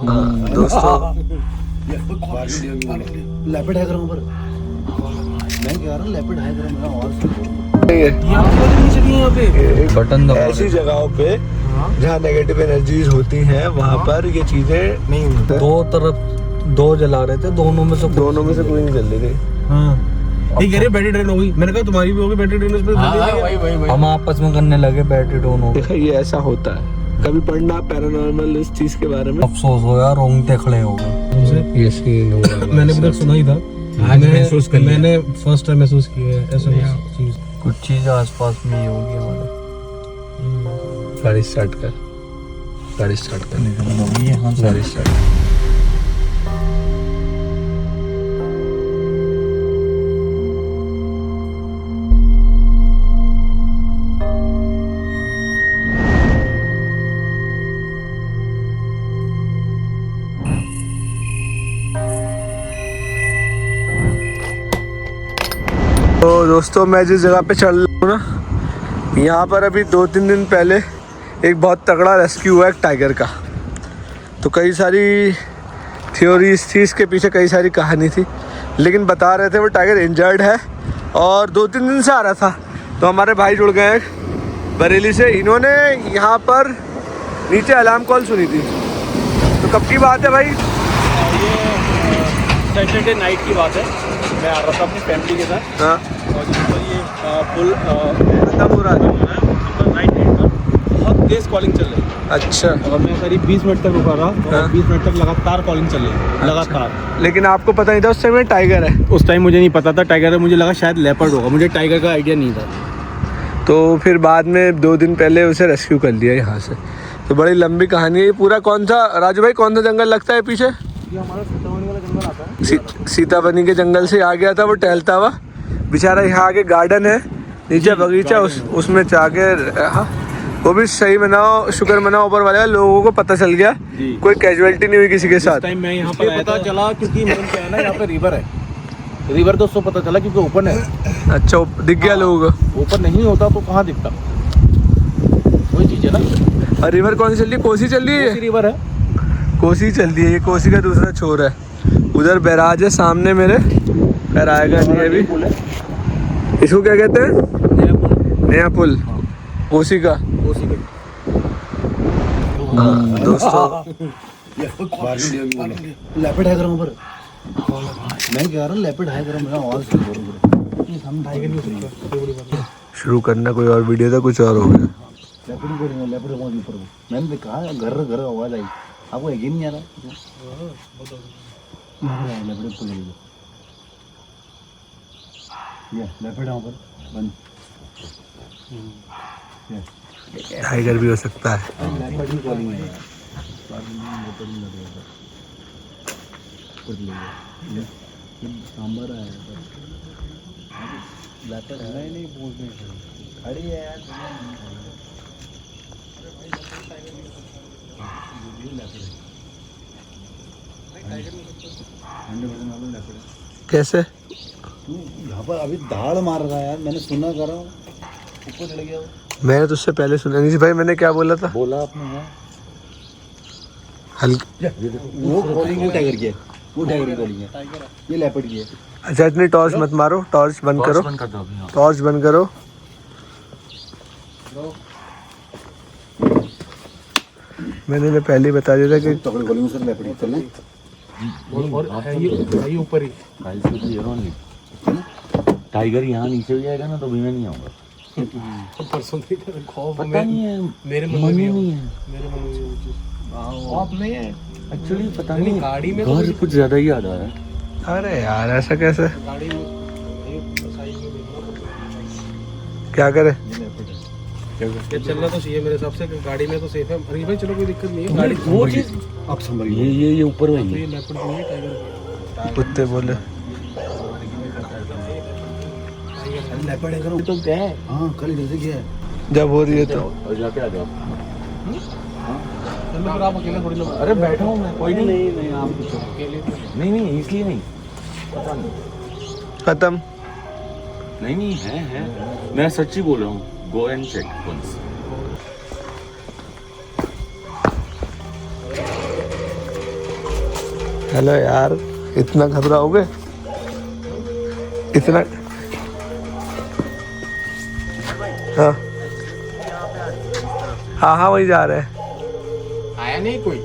दोस्तों लेपर्ड है पर मैं कह रहा हूँ लेपर्ड है मेरा आवाज बटन दबा ऐसी जगहों पे जहाँ नेगेटिव एनर्जीज होती हैं वहाँ पर ये चीजें नहीं होती। दो तरफ दो जला रहे थे, दोनों में से कोई नहीं चल रही थी। ठीक है, बैटरी ड्रेन हो गई। मैंने कहा तुम्हारी भी होगी बैटरी ड्रेन। उस पे हम आपस में करने लगे, बैटरी डाउन हो गई। देखा, ये ऐसा होता है। कभी पढ़ना पैरानॉर्मल इस चीज के बारे में। अफसोस हो यार, रोंगटे खड़े हो गए। ये सीन हुआ मैंने भी तक सुना ही था, आज महसूस कर लिया। मैंने फर्स्ट टाइम महसूस किया है ऐसा चीज। कुछ चीज आसपास में ही होगी हमारे। गाड़ी स्टार्ट कर, गाड़ी स्टार्ट कर, यहाँ से गाड़ी स्टार्ट। तो दोस्तों, मैं जिस जगह पे चल रहा हूँ ना, यहाँ पर अभी 2-3 दिन पहले एक बहुत तगड़ा रेस्क्यू हुआ एक टाइगर का। तो कई सारी थ्योरीज थी इसके पीछे, कई सारी कहानी थी, लेकिन बता रहे थे वो टाइगर इंजर्ड है और 2-3 दिन से आ रहा था। तो हमारे भाई जुड़ गए हैं बरेली से, इन्होंने यहाँ पर नीचे अलार्म कॉल सुनी थी। तो कब की बात है भाई? ये सैटरडे नाइट की बात है। मैं आ रहा था अपनी फैमिली के साथ। हाँ, और जहाँ पर ये पुल खत्म हो रहा है। नाइट पर बहुत तेज़ कॉलिंग चल रही है। अच्छा, और मैं करीब 20 मिनट तक रुका रहा और हाँ। 20 मिनट तक लगातार कॉलिंग चल रही है, लगातार। लेकिन आपको पता नहीं था उस समय टाइगर है? उस टाइम मुझे नहीं पता था टाइगर है, मुझे लगा शायद लेपर्ड होगा। मुझे टाइगर का आइडिया नहीं था। तो फिर बाद में 2 दिन पहले उसे रेस्क्यू कर लिया यहाँ से। तो बड़ी लंबी कहानी है ये। पूरा कौन सा, राजू भाई, कौन सा जंगल लगता है पीछे? ये हमारा सीतामढ़ी वाला जंगल आता है। सीताबनी के जंगल से आ गया था वो टहलता हुआ बेचारा। यहाँ आगे गार्डन है, नीचे बगीचा, उसमें जाके हाँ, वो भी सही मनाओ, शुक्र मनाओ ऊपर वाले, लोगों को पता चल गया, कोई कैजुअलिटी नहीं हुई किसी के साथ। टाइम मैं यहाँ पर पता चला क्योंकि मेन क्या है ना, यहाँ पे रिवर है। रिवर दोस्तों पता चला क्योंकि ओपन है। अच्छा, दिख गया लोगों को? ओपन नहीं होता तो कहाँ दिखता, वही चीज़ है ना। और रिवर कौन सी चल रही है? कोसी चल रही है। रिवर है, कोसी चल रही है। ये कोसी का दूसरा छोर है। उधर बैराज है सामने मेरे, खैर आएगा नहीं अभी। इसको क्या कहते हैं? नया पुल कोसी का। दोस्तों, लेपर्ड है पर मैं कह रहा हूँ लेपर्ड है मेरा आवाज हम टाइगर नहीं सुनता। शुरू करना कोई और वीडियो था, कुछ और हो गया। लेपर्ड आवाज ऊपर मैंने कहा घर घर आवाज आई। आपको यकीन नहीं आ रहा? लेपर्ड ऊपर ये लेपर्ड वहाँ पर बंद। टाइगर भी हो सकता है। लेपर्ड ही कॉलिंग है। सांबर आया लेपर्ड है नहीं पूछने खड़ी है यार। कैसे? यहाँ पर अभी धाड़ मार रहा है यार, मैंने सुना कर रहा हूँ ऊपर चढ़ गया। मैंने तो उससे पहले सुना नहीं भाई। मैंने क्या बोला था? बोला आपने है हल्की वो कॉलिंग वो टाइगर की है, वो टाइगर की कॉलिंग है, ये लेपर्ड की है। अच्छा, इतनी टॉर्च मत मारो, टॉर्च बंद करो, टॉर्च बंद करो। मैंने तो पहले ही बता दिया था कि तगड़ी कॉलिंग सर लेपर्ड की चलना। और ये ऊपर ही टाइगर यहाँ नीचे भी आएगा ना तो भी मैं नहीं आऊँगा। परसों खौफ पता नहीं है, मेरे मन में नहीं है, मेरे मन में खौफ नहीं है एक्चुअली पता नहीं। गाड़ी में घर कुछ ज्यादा ही याद आ रहा है। अरे यार, ऐसा कैसे? गाड़ी में क्या करे? ये चलना तो चाहिए मेरे हिसाब से, गाड़ी में तो सेफ है। अरे भाई चलो कोई दिक्कत नहीं है, गाड़ी वो चीज अब समझ ये ऊपर में ये लेपर्ड नहीं है, टाइगर कुत्ते बोले लेपर्ड है तो क्या है। हाँ कल इधर से गया है। जब हो रही है तो और जाके आ जाओ। चलो फिर आप अकेले थोड़ी ना। अरे बैठा हूँ मैं, कोई नहीं। नहीं आप अकेले नहीं इसलिए नहीं, पता नहीं। खत्म। नहीं है मैं सच्ची बोल रहा हूँ। Go and check once. Hello यार, इतना घबराओगे? इतना? हाँ हाँ हाँ, वही जा रहे हैं। आया नहीं कोई?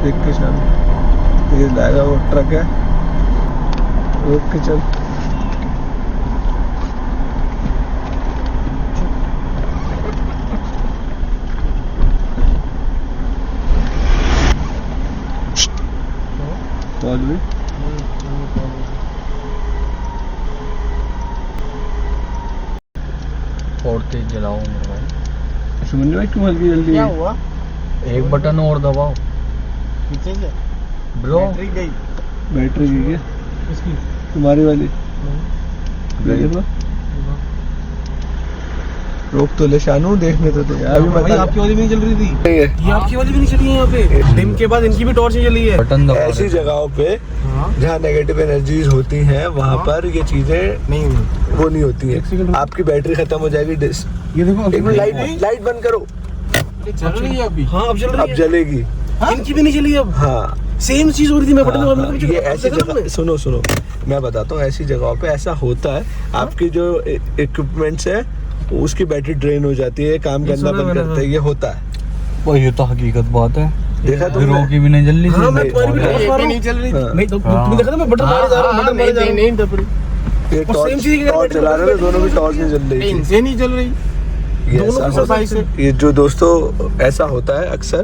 देख के चल, ये लाएगा वो ट्रक है, रोक के चल। पहुंच गई। और तेज जलाओ मेरे भाई। समझ में क्यों हल्की जल्दी? क्या हुआ? एक बटन और दबाओ पीछे से ब्रो। बैटरी गई। बैटरी की क्या? किसकी? तुम्हारी वाली गई तो? रोक तो ले शानू, देखने तो अभी भाई आपकी वाली भी नहीं चल रही थी। नहीं है। ये आपकी वाली भी नहीं चली है यहाँ पे। डिम के बाद इनकी भी टॉर्च नहीं चली है। बटन दबाओ। ऐसी जगहों पे जहाँ नेगेटिव एनर्जीज होती हैं वहाँ पर ये चीजें नहीं वो नहीं होती हैं। आपकी बैटरी खत्म हो जाएगी। ये देखो एक मिनट, लाइट बंद करो। चल रही है अभी। हाँ अब चल रही अब है। जलेगी। इनकी भी नहीं चली अब। हाँ सेम चीज हो रही थी। मैं बटन दबा मैंने ये ऐसी जगह, सुनो सुनो, मैं बताता हूँ, ऐसी जगहों पे ऐसा होता है। आपकी जो इक्विपमेंट्स है उसकी बैटरी ड्रेन हो जाती है, काम करना बंद करते हैं, ये होता है। वो ये तो हकीकत बात है। देखा ब्रो तुमने? की भी नहीं जल रही हाँ मैं थी। तुम्हारी भी टॉर्च मार रहा हूँ। नहीं चल रही थी। हाँ। नहीं तो तुमने देखा था मैं बटन मारे जा रहा हूँ। बटन मारे जा रहा हूँ। नहीं दब रही। ये और same चीज़ की टॉर्च जला रहे थे, दोनों की टॉर्च नहीं जल रही थी। इनसे नहीं चल रही। ये दोनों ऐसा की होता सफाई से। है। ये जो दोस्तों ऐसा होता है अक्सर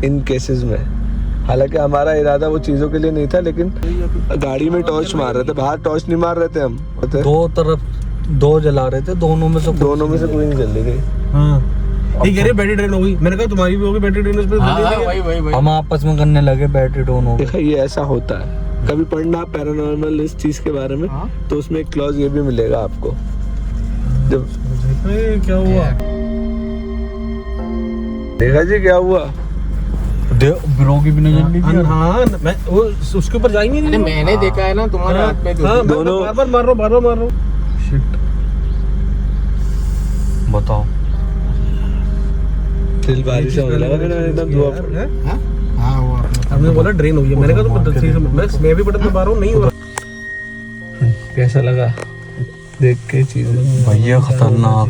इन केसेस में। हालांकि हमारा इरादा वो चीजों के लिए नहीं था, लेकिन गाड़ी में टॉर्च मार रहे थे, बाहर टॉर्च नहीं मार रहे थे हम। दो तरफ दो जला रहे थे, दोनों में से दोनों में से कोई नहीं जल रही थी। हाँ ये कह रहे बैटरी ड्रेन हो गई। मैंने कहा तुम्हारी भी होगी बैटरी ड्रेन। उस पर वही हम आपस में करने लगे, बैटरी डाउन हो गई। देखा, ये ऐसा होता है। कभी पढ़ना पैरानॉर्मल इस चीज के बारे में, तो उसमें एक क्लॉज ये भी मिलेगा आपको। जब क्या हुआ? देखा जी क्या हुआ? ब्रो की भी नहीं जल रही थी। हाँ मैं वो उसके ऊपर जाएंगे नहीं। मैंने देखा है ना तुम्हारे हाथ में। हाँ दोनों- बार बार मार रहा हूँ। शिट, बताओ। दिल बारिश होने लगा, फिर एकदम धुआं पड़। हाँ हुआ। हमने बोला ड्रेन हो गई। मैंने कहा तुम मैं भी बटन दबा रहा हूँ, नहीं हुआ। कैसा लगा देख के चीजें? भैया खतरनाक,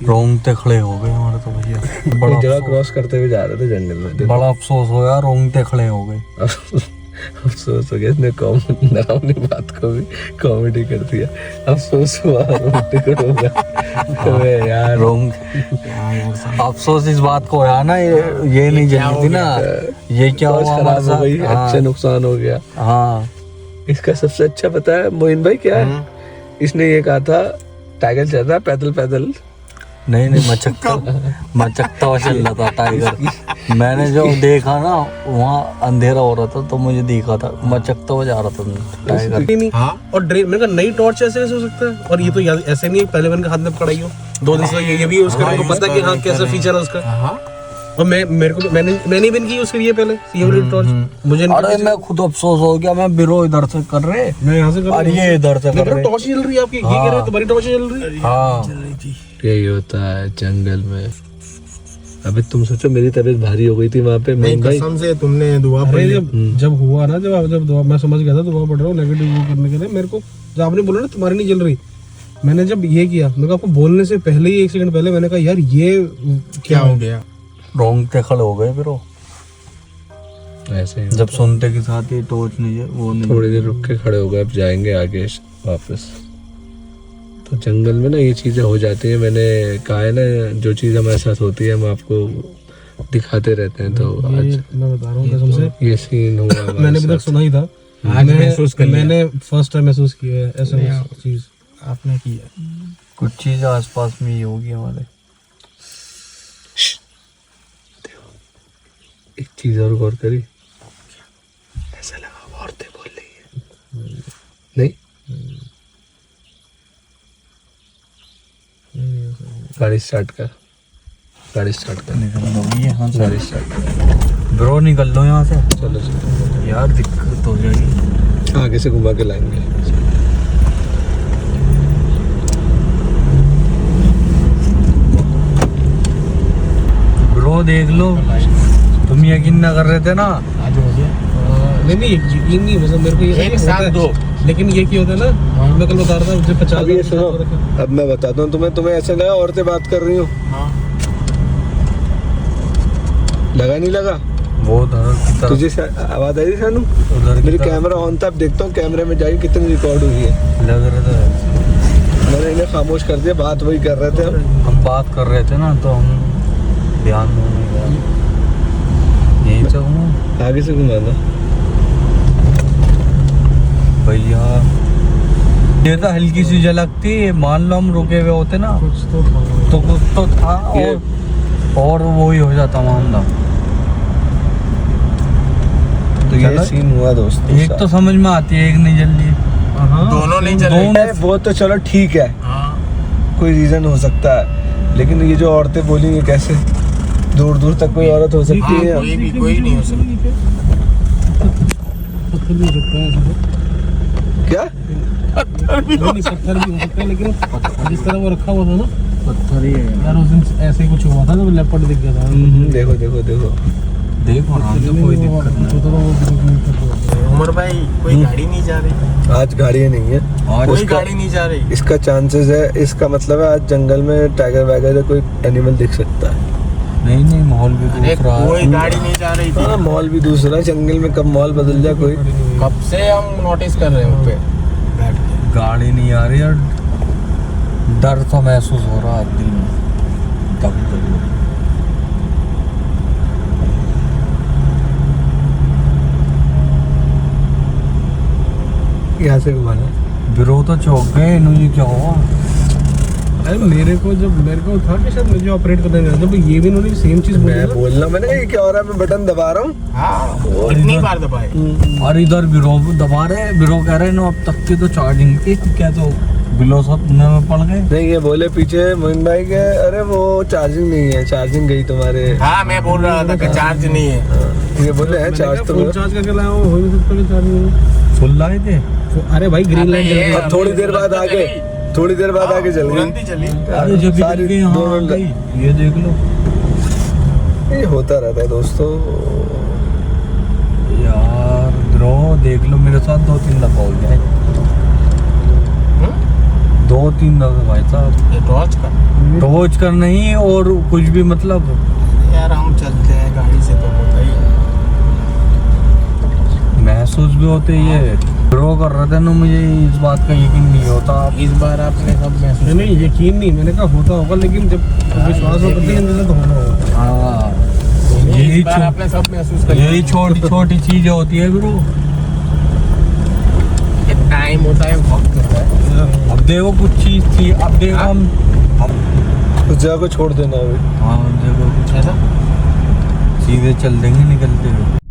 रोंगटे खड़े हो गए हमारे तो भैया। एक बड़ा जगह अफसोस- क्रॉस करते हुए जा रहे थे जंगल में। बड़ा अफसोस हो यार, रोंगटे खड़े हो गए। अफसोस हो गया, इसने डरावनी बात को भी कॉमेडी कर दिया। अफसोस हुआ, टिकट हो गया। अबे यार, रोंग अफसोस इस बात को है ना, ये नहीं जली थी ना। ये क्या टॉर्च हुआ खराब हो गई, हाँ, अच्छा नुकसान हो गया। हाँ इसका सबसे अच्छा पता है मोइन भाई क्या है? इसने ये कहा था टाइगर चल रहा है पैदल पैदल। नहीं मचकता हुआ चल रहा था टाइगर। मैंने जो देखा ना वहाँ अंधेरा हो रहा था, तो मुझे दिखा था मचकता हुआ जा रहा था टाइगर। नहीं और ड्रेन मैंने कहा नई टॉर्च ऐसे कैसे हो सकता है? और ये तो याद ऐसे नहीं है पहले मैंने हाथ में पकड़ाई हो 2 दिन से। ये भी उसका मेरे को पता है कि हाँ कैसा फीचर है उसका। और मेरे को मैंने भी इनकी यूज करी है पहले ये वाली टॉर्च। मुझे अरे मैं खुद अफसोस हो गया, मैं बिरो इधर से कर रहे, मैं यहाँ से कर और ये इधर से कर रहे। टॉर्च जल रही है आपकी। ये कह रहे हो तुम्हारी टॉर्च जल रही है। हाँ यही होता है जंगल में। अबे तुम सोचो मेरी तबीयत भारी हो गई थी वहाँ पे मोइन भाई। कसम से तुमने दुआ अरे जब हुआ ना, जब दुआ मैं समझ गया था दुआ पढ़ रहा हूँ नेगेटिव वो करने के लिए। मेरे को जब आपने बोला ना तुम्हारी नहीं जल रही, मैंने जब ये किया, मैंने कहा आपको बोलने से पहले ही 1 सेकंड पहले मैंने कहा यार ये क्या हो गया। रोंगटे खड़े हो गए बिरो। ऐसे ही जब सुनते के साथ ही टॉर्च नहीं है, वो नहीं। थोड़ी देर रुक के खड़े हो गए, अब जाएंगे आगे वापस। तो जंगल में ना ये चीज़ें हो जाती हैं। मैंने कहा है ना, जो चीज़ हमारे साथ होती है हम आपको दिखाते रहते हैं। तो आज मैं बता रहा हूँ कसम से ये सीन हुआ हमारे मैंने अभी तक साथ। सुना ही था। मैंने फर्स्ट टाइम महसूस किया है ऐसा चीज आपने किया। कुछ चीज आसपास में ही होगी हमारे। एक चीज़ और गौर करी, ऐसा लगा औरतें बोल रही है। नहीं गाड़ी स्टार्ट कर, गाड़ी स्टार्ट कर, निकल गई है। हाँ गाड़ी स्टार्ट कर। ब्रो निकल लो यहाँ से। चलो चलो, यार दिक्कत हो जाएगी। आगे से घुमा के लाएंगे। ब्रो देख लो, तुम यकीन ना कर रहे थे ना। नहीं यकीन नहीं, मतलब मेरे को ये एक साथ दो। लेकिन ये क्या होता है ना, मैं कल बता रहा था मुझे 50। अब ये सुनो, अब मैं बताता हूँ तुम्हें, तुम्हें ऐसा लगा औरतें बात कर रही हो? लगा नहीं लगा? वो उधर की तरफ तुझे आवाज आई थी सानू? उधर की मेरी तरफ कैमरा ऑन था, अब देखता हूँ कैमरे में जाके कितनी रिकॉर्ड हुई है। लग रहा था। मैंने इन्हें खामोश कर दिया, बात वही कर रहे थे हम बात कर रहे थे ना, तो हम ध्यान नहीं गया। यही तो हूँ आगे से घुमाना भैया। ये तो हल्की सी झलक थी, मान लो हम रुके हुए होते ना तो कुछ तो था, और वो ही हो जाता मान लो। तो ये चलो। सीन हुआ दोस्त। एक तो समझ में आती है, एक नहीं जल रही। दोनों नहीं दोनों वो तो चलो ठीक है, कोई रीजन हो सकता है, लेकिन ये जो औरतें बोली कैसे दूर दूर तक कोई औरत हो सकती है? कोई नहीं हो सकता। पत्थर भी हो सकता है ऐसा। क्या नहीं पत्थर भी हो सकता है, लेकिन जिस तरह वो रखा हुआ था ना, पत्थर ही है यार उस दिन ऐसे ही कुछ हुआ था, तो लेपर्ड दिख गया था। देखो देखो देखो, देखो ना, तो कोई दिक्कत नहीं। उमर भाई कोई गाड़ी नहीं जा रही, आज गाड़ियाँ नहीं है, आज कोई गाड़ी नहीं जा रही। इसका चांसेस है, इसका मतलब है आज जंगल में टाइगर वाइगर या कोई एनिमल दिख सकता है। नहीं नहीं, माहौल भी दूसरा कोई है। गाड़ी नहीं जा रही थी। हाँ मॉल भी दूसरा है, जंगल में कब मॉल बदल जाए कोई। कब से हम नोटिस कर रहे हैं उस पे बैठ के। गाड़ी नहीं आ रही और डर तो महसूस हो रहा है दिल में। तब यहाँ से घुमाना। बिरो तो चौक गए, इन्होंने क्या हुआ? अरे मेरे को था कि शायद मुझे ऑपरेट करने नहीं आता, ये भी इन्होंने सेम चीज बोली मैं ना। बोल रहा, मैंने कहा ये क्या हो रहा है, मैं बटन दबा रहा हूँ। हाँ कितनी बार दबाए। और इधर बिरो दबा रहे, बिरो कह रहे ना अब तक की तो चार्जिंग थी, क्या तो बिलो सब में पड़ गए। नहीं ये बोले पीछे मोइन भाई के, अरे वो चार्जिंग नहीं है, चार्जिंग गई तुम्हारे। हाँ मैं बोल रहा था कि चार्ज नहीं है। ये बोले है चार्ज तो फुल चार्ज करके लाया हूँ, हो नहीं सकता कि चार्ज नहीं फुल लाए थे। हो। अरे भाई ग्रीन लाइट जल गई। अब थोड़ी देर बाद आगे, थोड़ी देर बाद आगे चल तुरंत गई। ही चली। अरे जब सारी भी यहाँ दोनों आ गई, ये देख लो ये होता रहता है दोस्तों। यार। बिरो देख लो, मेरे साथ 2-3 दफा हो गया है। 2-3 दफा भाई साहब। ये टॉर्च का रोज कर नहीं, और कुछ भी मतलब यार हम चलते हैं गाड़ी से तो होता ही है। महसूस भी होते ये। ड्रो कर रहे थे ना, मुझे इस बात का यकीन नहीं होता। इस बार आपने सब महसूस नहीं यकीन नहीं, मैंने कहा होता होगा, लेकिन जब विश्वास हो करते हैं तो होना होगा। हाँ, यही बार आपने सब महसूस कर यही छोटी छोटी चीजें होती है ब्रो। टाइम होता है, वक्त होता है। अब देखो कुछ चीज थी, अब देखो हम उस जगह को छोड़ देना अभी। हाँ देखो कुछ ऐसा सीधे चल देंगे निकलते हुए।